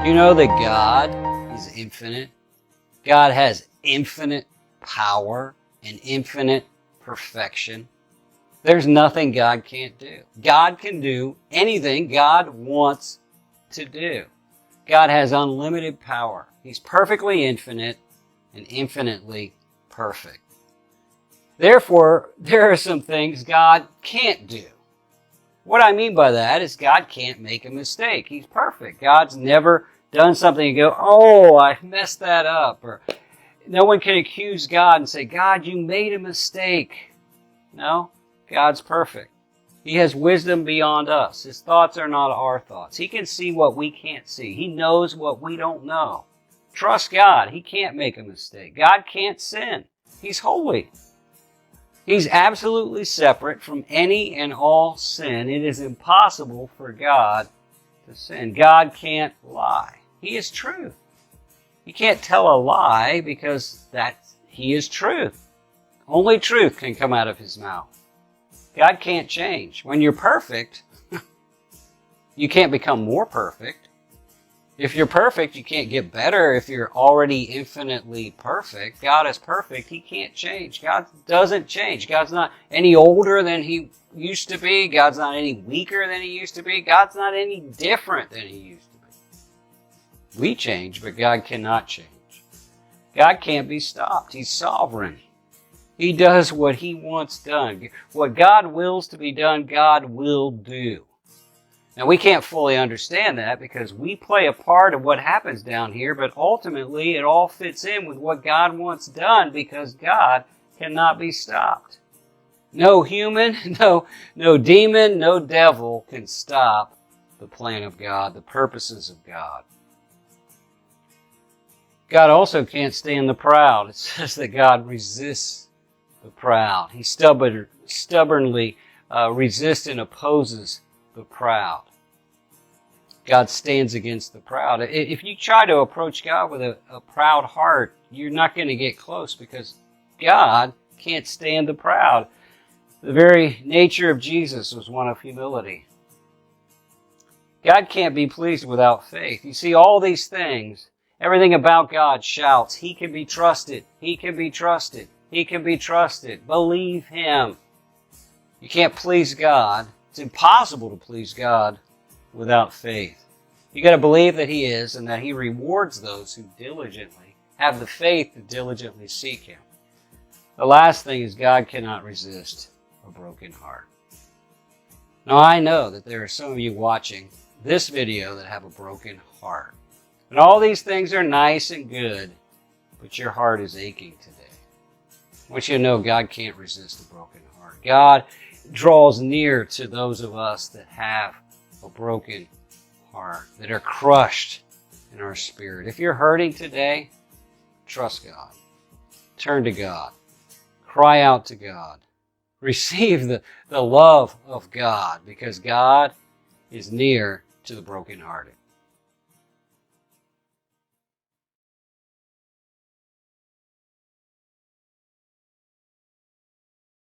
You know that God is infinite? God has infinite power and infinite perfection. There's nothing God can't do. God can do anything God wants to do. God has unlimited power. He's perfectly infinite and infinitely perfect. Therefore, there are some things God can't do. What I mean by that is God can't make a mistake. He's perfect. God's never done something and go, oh, I messed that up. Or no one can accuse God and say, God, you made a mistake. No, God's perfect. He has wisdom beyond us. His thoughts are not our thoughts. He can see what we can't see. He knows what we don't know. Trust God. He can't make a mistake. God can't sin. He's holy. He's absolutely separate from any and all sin. It is impossible for God to sin. God can't lie. He is truth. You can't tell a lie because He is truth. Only truth can come out of His mouth. God can't change. When you're perfect, you can't become more perfect. If you're perfect, you can't get better if you're already infinitely perfect. God is perfect. He can't change. God doesn't change. God's not any older than He used to be. God's not any weaker than He used to be. God's not any different than He used to be. We change, but God cannot change. God can't be stopped. He's sovereign. He does what He wants done. What God wills to be done, God will do. Now, we can't fully understand that because we play a part of what happens down here, but ultimately it all fits in with what God wants done because God cannot be stopped. No human, no demon, no devil can stop the plan of God, the purposes of God. God also can't stand the proud. It says that God resists the proud. He stubbornly resists and opposes the proud. God stands against the proud. If you try to approach God with a proud heart, you're not going to get close because God can't stand the proud. The very nature of Jesus was one of humility. God can't be pleased without faith. You see, all these things, everything about God shouts, He can be trusted. He can be trusted. He can be trusted. Believe Him. You can't please God. It's impossible to please God without faith. You got to believe that He is and that He rewards those who diligently have the faith to diligently seek Him. The last thing is God cannot resist a broken heart. Now I know that there are some of you watching this video that have a broken heart. And all these things are nice and good, but your heart is aching today. I want you to know God can't resist a broken heart. God draws near to those of us that have a broken heart, that are crushed in our spirit. If you're hurting today, trust God. Turn to God. Cry out to God. Receive the love of God because God is near to the brokenhearted.